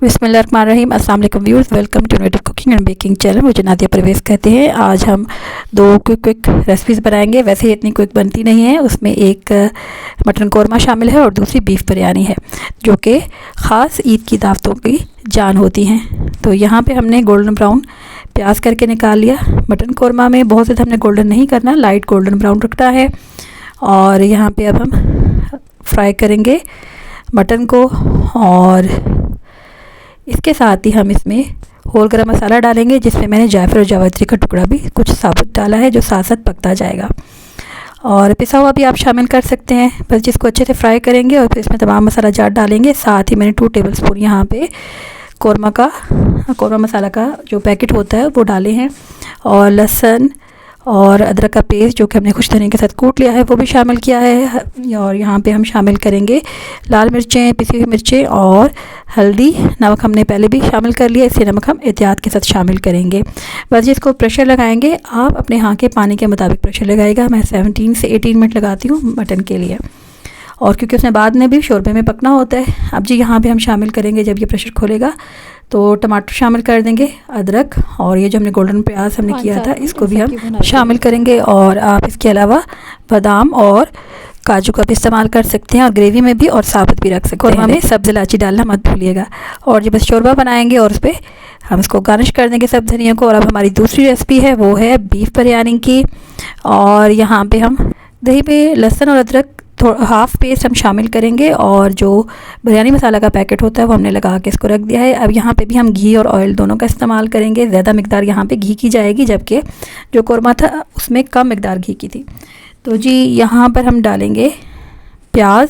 बिस्मिल्लाहिर्रहमानिर्रहीम। अस्सलाम वालेकुम viewers, welcome to innovative cooking and baking channel. मुझे नादिया परवेज़ कहते हैं। आज हम दो क्विक रेसिपीज़ बनाएंगे। वैसे इतनी क्विक बनती नहीं है। उसमें एक मटन कौरमा शामिल है और दूसरी बीफ बिरयानी है, जो कि ख़ास ईद की दावतों की जान होती हैं। तो यहाँ पे हमने गोल्डन ब्राउन प्याज करके निकाल लिया। मटन कौरमा में बहुत ज़्यादा हमने गोल्डन नहीं करना, लाइट गोल्डन ब्राउन रखना है। और यहाँ पे अब हम फ्राई करेंगे मटन को, और इसके साथ ही हम इसमें होल गरम मसाला डालेंगे, जिसमें मैंने जायफल और जावित्री का टुकड़ा भी कुछ साबुत डाला है, जो साथ साथ पकता जाएगा। और पिसा हुआ भी आप शामिल कर सकते हैं, बस जिसको अच्छे से फ्राई करेंगे और फिर इसमें तमाम मसाला जाट डालेंगे। साथ ही मैंने 2 टेबलस्पून यहाँ पे कौरमा मसाला का जो पैकेट होता है वो डाले हैं, और लहसुन और अदरक का पेस्ट जो कि हमने खुश धनिया के साथ कूट लिया है वो भी शामिल किया है। और यहाँ पे हम शामिल करेंगे लाल मिर्चें, पिसी हुई मिर्चें और हल्दी। नमक हमने पहले भी शामिल कर लिया, इसलिए नमक हम एहतियात के साथ शामिल करेंगे। बस जिसको प्रेशर लगाएंगे, आप अपने यहाँ के पानी के मुताबिक प्रेशर लगाएगा। मैं 17 से 18 मिनट लगाती हूँ मटन के लिए, और क्योंकि उसने बाद में भी शोरबे में पकना होता है। अब जी यहाँ पे हम शामिल करेंगे, जब ये प्रेशर खोलेगा तो टमाटर शामिल कर देंगे, अदरक, और ये जो हमने गोल्डन प्याज हमने किया था इसको भी हम शामिल करेंगे। और आप इसके अलावा बादाम और काजू का भी इस्तेमाल कर सकते हैं, और ग्रेवी में भी और साबुत भी रख सकते हैं। कौरमा में सब्ज़ इलायची डालना मत भूलिएगा। और जब बस शोरबा बनाएंगे और उस पर हम इसको गार्निश कर देंगे सब धनिया को। और अब हमारी दूसरी रेसिपी है, वो है बीफ बिरयानी की। और यहाँ पे हम दही पे लहसुन और अदरक हाफ़ पेस्ट हम शामिल करेंगे, और जो बिरयानी मसाला का पैकेट होता है वो हमने लगा के इसको रख दिया है। अब यहाँ पे भी हम घी और ऑयल दोनों का इस्तेमाल करेंगे। ज़्यादा मिकदार यहाँ पे घी की जाएगी, जबकि जो कौरमा था उसमें कम मिकदार घी की थी। तो जी यहाँ पर हम डालेंगे प्याज,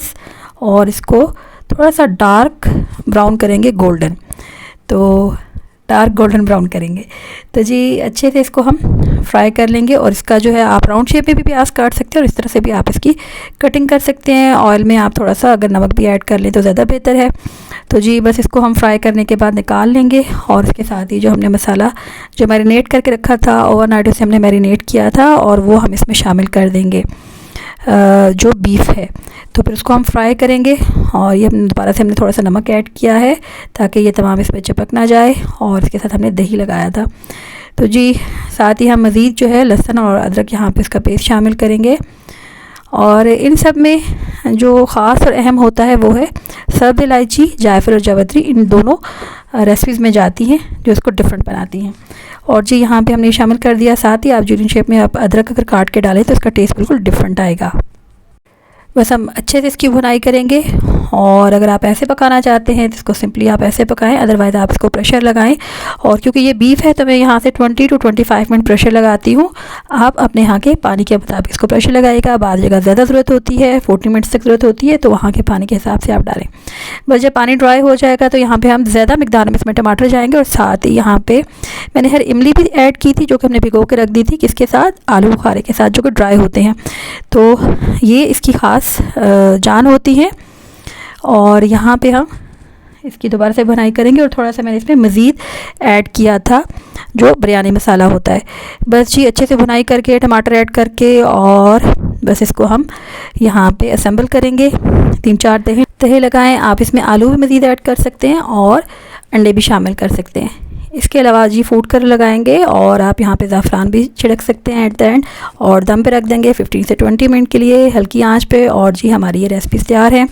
और इसको थोड़ा सा डार्क ब्राउन करेंगे, गोल्डन, तो डार्क गोल्डन ब्राउन करेंगे। तो जी अच्छे से इसको हम फ्राई कर लेंगे। और इसका जो है आप राउंड शेप में भी प्याज काट सकते हैं, और इस तरह से भी आप इसकी कटिंग कर सकते हैं। ऑयल में आप थोड़ा सा अगर नमक भी ऐड कर लें तो ज़्यादा बेहतर है। तो जी बस इसको हम फ्राई करने के बाद निकाल लेंगे। और इसके साथ ही जो हमने मसाला जो मैरिनेट करके रखा था ओवरनाइट, उसे हमने मैरिनेट किया था, और वो हम इसमें शामिल कर देंगे जो बीफ है। तो फिर उसको हम फ्राई करेंगे। और ये दोबारा से हमने थोड़ा सा नमक ऐड किया है ताकि ये तमाम इसमें चिपक ना जाए। और इसके साथ हमने दही लगाया था। तो जी साथ ही हम मज़ीद जो है लहसुन और अदरक यहाँ पे इसका पेस्ट शामिल करेंगे। और इन सब में जो ख़ास और अहम होता है वो है सब्ज़ इलायची, जायफल और जावित्री। इन दोनों रेसिपीज़ में जाती हैं जो इसको डिफरेंट बनाती हैं। और जी यहाँ पे हमने शामिल कर दिया। साथ ही आप जूलियन शेप में आप अदरक अगर काट के डालें तो इसका टेस्ट बिल्कुल डिफरेंट आएगा। बस हम अच्छे से इसकी भुनाई करेंगे। और अगर आप ऐसे पकाना चाहते हैं तो इसको सिंपली आप ऐसे पकाएं, अदरवाइज़ आप इसको प्रेशर लगाएं। और क्योंकि ये बीफ है तो मैं यहाँ से 20 to 25 मिनट प्रेशर लगाती हूँ। आप अपने यहाँ के पानी के मुताबिक इसको प्रेशर लगाइएगा। बाद जगह ज़्यादा ज़रूरत होती है, 40 मिनट्स तक ज़रूरत होती है, तो वहाँ के पानी के हिसाब से आप डालें। बस जब पानी ड्राई हो जाएगा तो यहाँ पर हम ज़्यादा मिकदार में इसमें टमाटर जाएंगे। और साथ ही यहाँ पर मैंने हर इमली भी ऐड की थी, जो कि हमने भिगो के रख दी थी, किसके साथ, आलू बुखारे के साथ, जो कि ड्राई होते हैं। तो ये इसकी ख़ास जान होती है। और यहाँ पे हम इसकी दोबारा से भुनाई करेंगे। और थोड़ा सा मैंने इसमें मज़ीद ऐड किया था जो बिरयानी मसाला होता है। बस जी अच्छे से भुनाई करके टमाटर ऐड करके, और बस इसको हम यहाँ पे असेंबल करेंगे। 3-4 तहे लगाएं। आप इसमें आलू भी मज़ीद ऐड कर सकते हैं और अंडे भी शामिल कर सकते हैं। इसके अलावा जी फूड कलर लगाएंगे, और आप यहाँ पे ज़ाफ़रान भी छिड़क सकते हैं एट द एंड। और दम पे रख देंगे 15 से 20 मिनट के लिए हल्की आंच पे। और जी हमारी ये रेसिपीज़ तैयार हैं।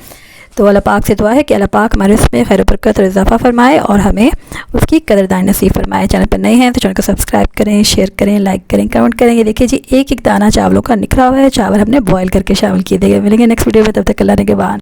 तो अल्लाह पाक से दुआ है कि अल्लाह पाक हमारे इसमें खैर बरकत और इजाफ़ा फरमाए, और हमें उसकी कदरदानी नसीब फरमाए। चैनल पर नए हैं तो चैनल को सब्सक्राइब करें, शेयर करें, लाइक करें, कमेंट करें। ये देखिए जी एक दाना चावलों का निखरा हुआ है। चावल हमने बॉयल करके शामिल किए। देंगे मिलेंगे नेक्स्ट वीडियो में, तब तक अल्लाह ने के बाद।